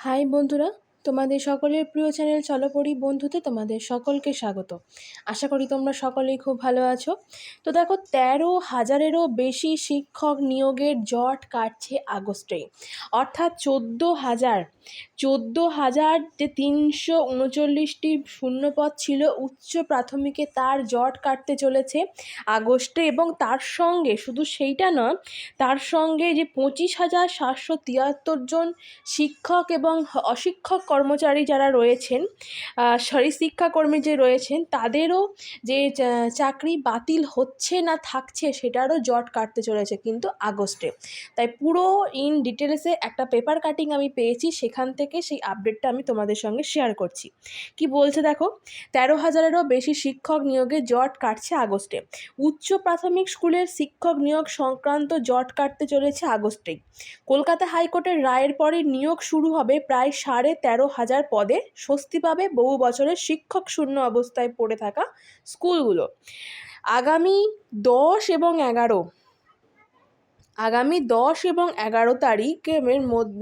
High বন্ধুরা, তোমাদের সকলের প্রিয় চ্যানেল চলো পড়ি বন্ধুতে তোমাদের সকলকে স্বাগত। আশা করি তোমরা সকলেই খুব ভালো আছো। তো দেখো, 13,000-এরও বেশি শিক্ষক নিয়োগের জট কাটছে আগস্টে, অর্থাৎ 14,000 যে 339টি শূন্যপদ ছিল উচ্চ প্রাথমিকে, তার জট কাটতে চলেছে আগস্টে। এবং তার সঙ্গে শুধু সেইটা নয়, তার সঙ্গে যে 25,773 জন শিক্ষক এবং অশিক্ষক কর্মচারী যারা রয়েছেন, শিক্ষাকর্মী যে রয়েছেন, তাদেরও যে চাকরি বাতিল হচ্ছে না থাকছে সেটারও জট কাটতে চলেছে কিন্তু আগস্টে। তাই পুরো ইন ডিটেলসে একটা পেপার কাটিং আমি পেয়েছি, সেখান থেকে সেই আপডেটটা আমি তোমাদের সঙ্গে শেয়ার করছি। কি বলছে দেখো, 13,000-এরও বেশি শিক্ষক নিয়োগে জট কাটছে আগস্টে। উচ্চ প্রাথমিক স্কুলের শিক্ষক নিয়োগ সংক্রান্ত জট কাটতে চলেছে আগস্টেই। কলকাতা হাইকোর্টের রায়ের পরে নিয়োগ শুরু হবে প্রায় 13,500 পদে। স্বস্তি পাবে বহু বছরের শিক্ষক শূন্য অবস্থায় পড়ে থাকা স্কুলগুলো। আগামী 10 এবং 11 তারিখের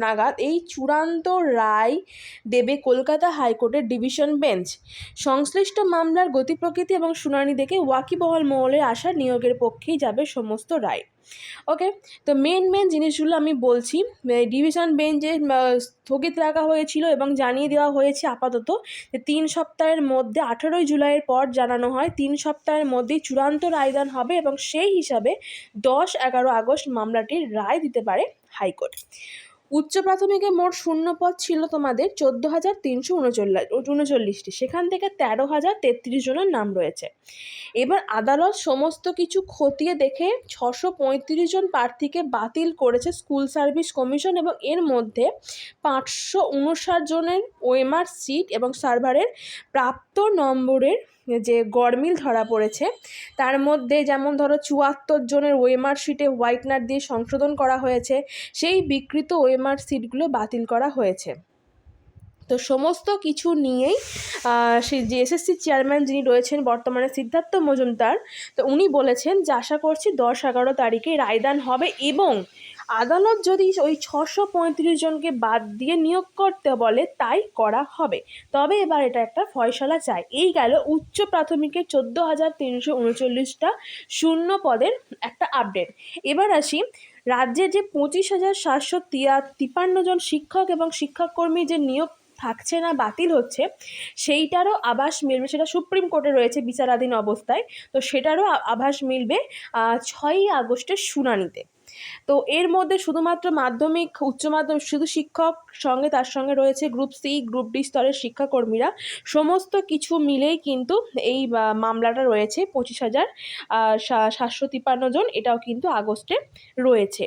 নাগাদ এই চূড়ান্ত রায় দেবে কলকাতা হাইকোর্টের ডিভিশন বেঞ্চ। সংশ্লিষ্ট মামলার গতি প্রকৃতি এবং শুনানি দেখে ওয়াকিবহাল মহলের আশা নিয়োগের পক্ষেই যাবে সমস্ত রায়। ওকে, তো মেন জিনিসগুলো আমি বলছি। ডিভিশন বেঞ্চে স্থগিত রাখা হয়েছিল এবং জানিয়ে দেওয়া হয়েছে আপাতত যে 3 সপ্তাহের মধ্যে, 18 জুলাইয়ের পর জানানো হয় 3 সপ্তাহের মধ্যেই চূড়ান্ত রায়দান হবে এবং সেই হিসাবে 10-11 আগস্ট মামলাটির রায় দিতে পারে হাইকোর্ট। উচ্চ প্রাথমিকে মোট শূন্যপদ ছিল তোমাদের 14,339টি, সেখান থেকে 13,033 জনের নাম রয়েছে। এবার আদালত সমস্ত কিছু খতিয়ে দেখে 635 জন প্রার্থীকে বাতিল করেছে স্কুল সার্ভিস কমিশন, এবং এর মধ্যে 559 জনের ওএমআর সিট এবং সার্ভারের প্রাপ্ত নম্বরের যে গরমিল ধরা পড়েছে। তার মধ্যে যেমন ধরো 74 জনের ওএমআর সিটে হোয়াইটনার দিয়ে সংশোধন করা হয়েছে, সেই বিকৃত ওএমআর সিটগুলো বাতিল করা হয়েছে। তো সমস্ত কিছু নিয়েই সেই যে এসএসসি চেয়ারম্যান যিনি রয়েছেন বর্তমানে, সিদ্ধার্থ মজুমদার, তো উনি বলেছেন যে আশা করছি 10-11 তারিখে রায়দান হবে এবং আদালত যদি ওই 635 জনকে বাদ দিয়ে নিয়োগ করতে বলে তাই করা হবে। তবে এবার এটা একটা ফয়সালা চাই। এই গেল উচ্চ প্রাথমিকের 14,339টা শূন্য পদের একটা আপডেট। এবার আসি রাজ্যে যে 25,753 জন শিক্ষক এবং শিক্ষাকর্মী যে নিয়োগ থাকছে না, বাতিল হচ্ছে, সেইটারও আভাস মিলবে। সেটা সুপ্রিম কোর্টে রয়েছে বিচারাধীন অবস্থায়, তো সেটারও আভাস মিলবে 6ই আগস্টের শুনানিতে। তো এর মধ্যে শুধুমাত্র মাধ্যমিক, উচ্চ মাধ্যমিক শুধু শিক্ষক সঙ্গে, তার সঙ্গে রয়েছে গ্রুপ সি, গ্রুপ ডি স্তরের শিক্ষাকর্মীরা, সমস্ত কিছু মিলেই কিন্তু এই মামলাটা রয়েছে 25,753 জন, এটাও কিন্তু আগস্টে রয়েছে।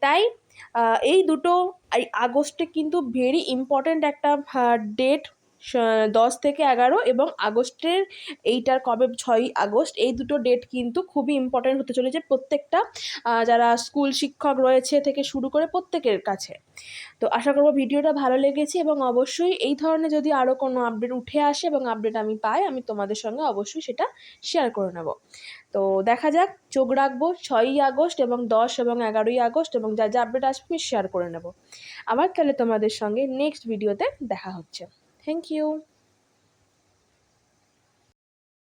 তাই এই দুটো আগস্টে কিন্তু ভেরি ইম্পর্ট্যান্ট একটা ডেট, 10 থেকে 11 এবং আগস্টের এইটার কবে 6ই আগস্ট, এই দুটো ডেট কিন্তু খুবই ইম্পর্ট্যান্ট হতে চলেছে প্রত্যেকটা যারা স্কুল শিক্ষক রয়েছে থেকে শুরু করে প্রত্যেকের কাছে। তো আশা করব ভিডিওটা ভালো লেগেছে এবং অবশ্যই এই ধরনের যদি আরও কোনো আপডেট উঠে আসে এবং আপডেট আমি পাই, আমি তোমাদের সঙ্গে অবশ্যই সেটা শেয়ার করে নেব। তো দেখা যাক, চোখ রাখবো 6ই আগস্ট এবং 10 এবং 11ই আগস্ট, এবং যা যা আপডেট আসবে আমি শেয়ার করে নেব। আবার তাহলে তোমাদের সঙ্গে নেক্সট ভিডিওতে দেখা হচ্ছে। Thank you.